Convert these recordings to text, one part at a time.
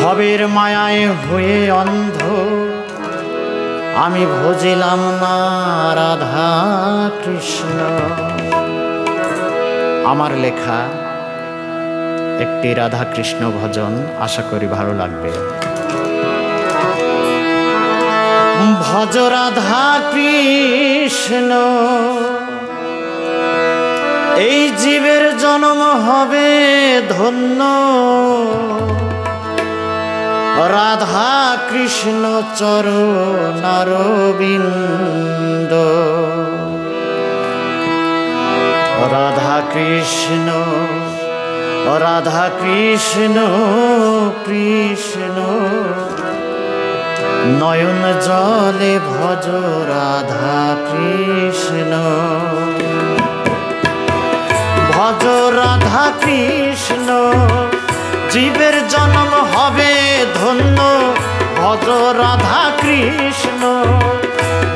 ভবের মায়ায় হয়ে অন্ধ আমি ভজিলাম না রাধা কৃষ্ণ। আমার লেখা একটি রাধা কৃষ্ণ ভজন, আশা করি ভালো লাগবে। ভজ রাধা কৃষ্ণ, এই জীবের জন্ম হবে ধন্য। রাধা কৃষ্ণ চরণারবিন্দ, রাধা কৃষ্ণ রাধা কৃষ্ণ কৃষ্ণ নয়ন জলে ভজ রাধা কৃষ্ণ। ভজ রাধা কৃষ্ণ, জীবের জন্ম হবে ধন্য। ভজ রাধা কৃষ্ণ,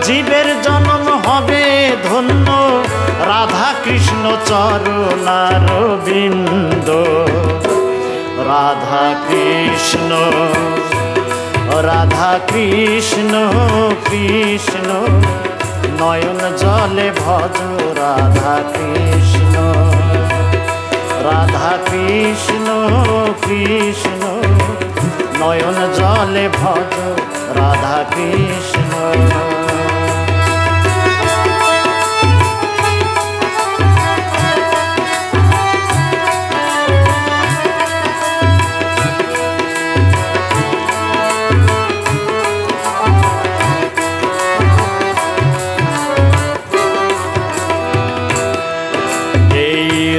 জীবের জন্ম হবে ধন্য। রাধা কৃষ্ণ চরণারবিন্দ, রাধা কৃষ্ণ রাধা কৃষ্ণ কৃষ্ণ নয়ন জলে ভজ রাধা কৃষ্ণ। রাধা কৃষ্ণ কৃষ্ণ নয়ন জলে ভজ রাধা কৃষ্ণ।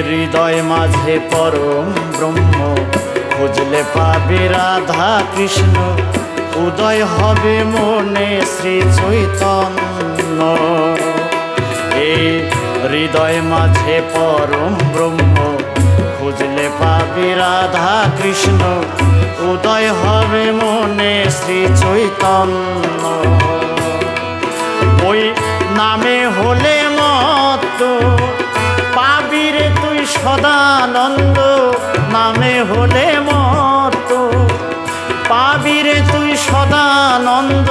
হৃদয় মাঝে পরম ব্রহ্ম, খুঁজলে পাবে রাধা কৃষ্ণ। উদয় হবে মনে শ্রী চৈতন্য। এই হৃদয় মাঝে পরম ব্রহ্ম, খুঁজলে পাবে রাধা কৃষ্ণ। উদয় হবে মনে শ্রী চৈতন্য। ওই নামে হলে মত্ত পাবি রে তুই সদানন্দ। নামে হলে মত পাবি রে তুই সদানন্দ।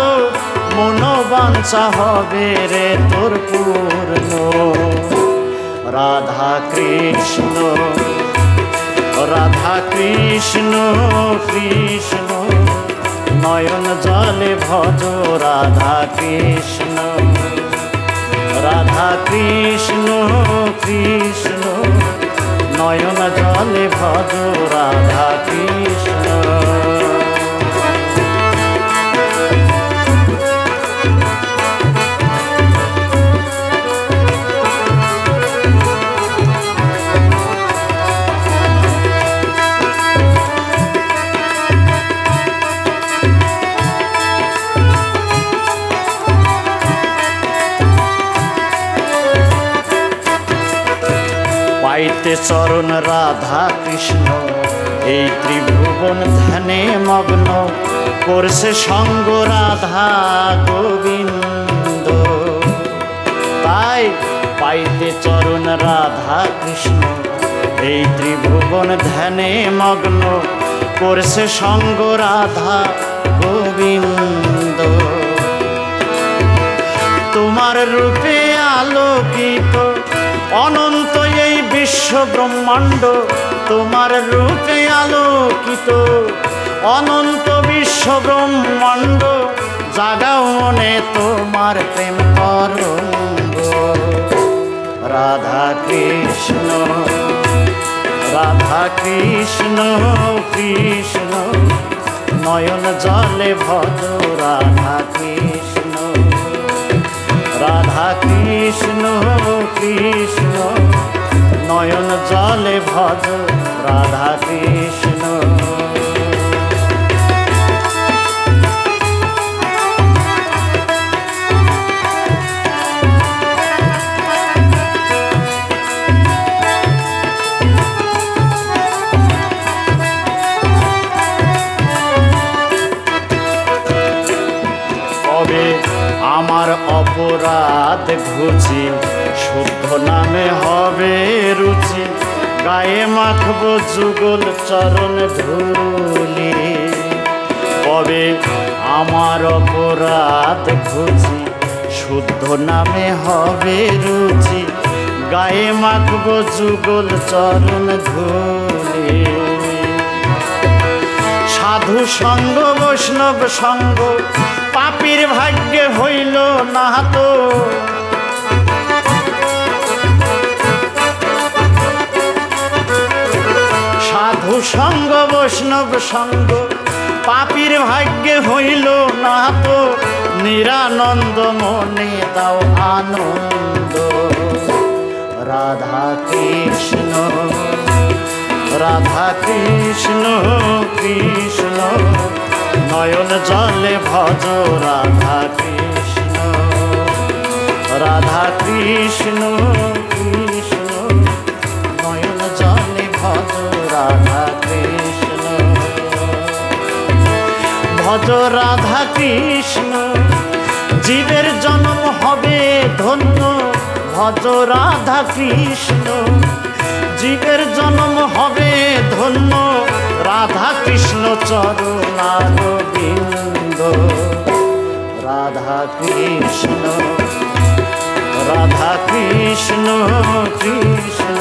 মনোবাঞ্ছা হবে রে তোর পূর্ণ। রাধা কৃষ্ণ রাধা কৃষ্ণ কৃষ্ণ নয়ন জলে ভজ রাধা কৃষ্ণ। রাধা কৃষ্ণ কৃষ্ণ নয়ন জলে ভজ রাধা কৃষ্ণ। পাইতে চরণ রাধা কৃষ্ণ, এই ত্রিভুবন ধ্যানে মগ্ন। করছে সঙ্গ রাধা গোবিন্দ। তাই পাইতে চরণ রাধা কৃষ্ণ, এই ত্রিভুবন ধ্যানে মগ্ন। করছে সঙ্গ রাধা গোবিন্দ। তোমার রূপে আলোকিত অনন্ত এই বিশ্ব ব্রহ্মাণ্ড। তোমার রূপে আলোকিত অনন্ত বিশ্ব ব্রহ্মাণ্ড। জাগাও মনে তোমার প্রেম তরঙ্গ। রাধা কৃষ্ণ রাধা কৃষ্ণ কৃষ্ণ নয়ন জলে ভজ রাধা কৃষ্ণ। রাধা কৃষ্ণ কৃষ্ণ নয়ন জলে ভজ রাধা কৃষ্ণ। কবে আমার অপরাধ ঘুচি, শুদ্ধ নামে হবে রুচি। গায়ে মাখবো যুগল চরণ ধুলি। আমার অপরাধ ঘুচি শুদ্ধ নামে হবে রুচি গায়ে মাখব যুগল চরণ ধুলি সাধু সঙ্গ বৈষ্ণব সঙ্গ পাপীর ভাগ্যে হইল না তো সাধু সঙ্গ বৈষ্ণব সঙ্গ পাপীর ভাগ্যে হইল না তো নিরানন্দ মনে দাও আনন্দ রাধা কৃষ্ণ রাধা কৃষ্ণ কৃষ্ণ নয়ন জলে ভজ রাধা কৃষ্ণ রাধা কৃষ্ণ কৃষ্ণ নয়ন জলে ভজ রাধা কৃষ্ণ ভজ রাধা কৃষ্ণ জীবের জন্ম হবে ধন্য ভজ রাধা কৃষ্ণ জীবের জন্ম হবে ধন্য রাধা কৃষ্ণ চরণারবিন্দ রাধা কৃষ্ণ রাধা কৃষ্ণ কৃষ্ণ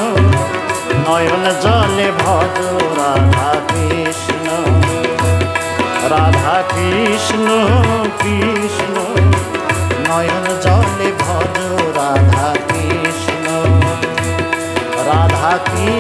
নয়ন জলে ভজ রাধা কৃষ্ণ রাধা কৃষ্ণ কৃষ্ণ নয়ন জলে ভজ রাধা কৃষ্ণ রাধা কৃষ্ণ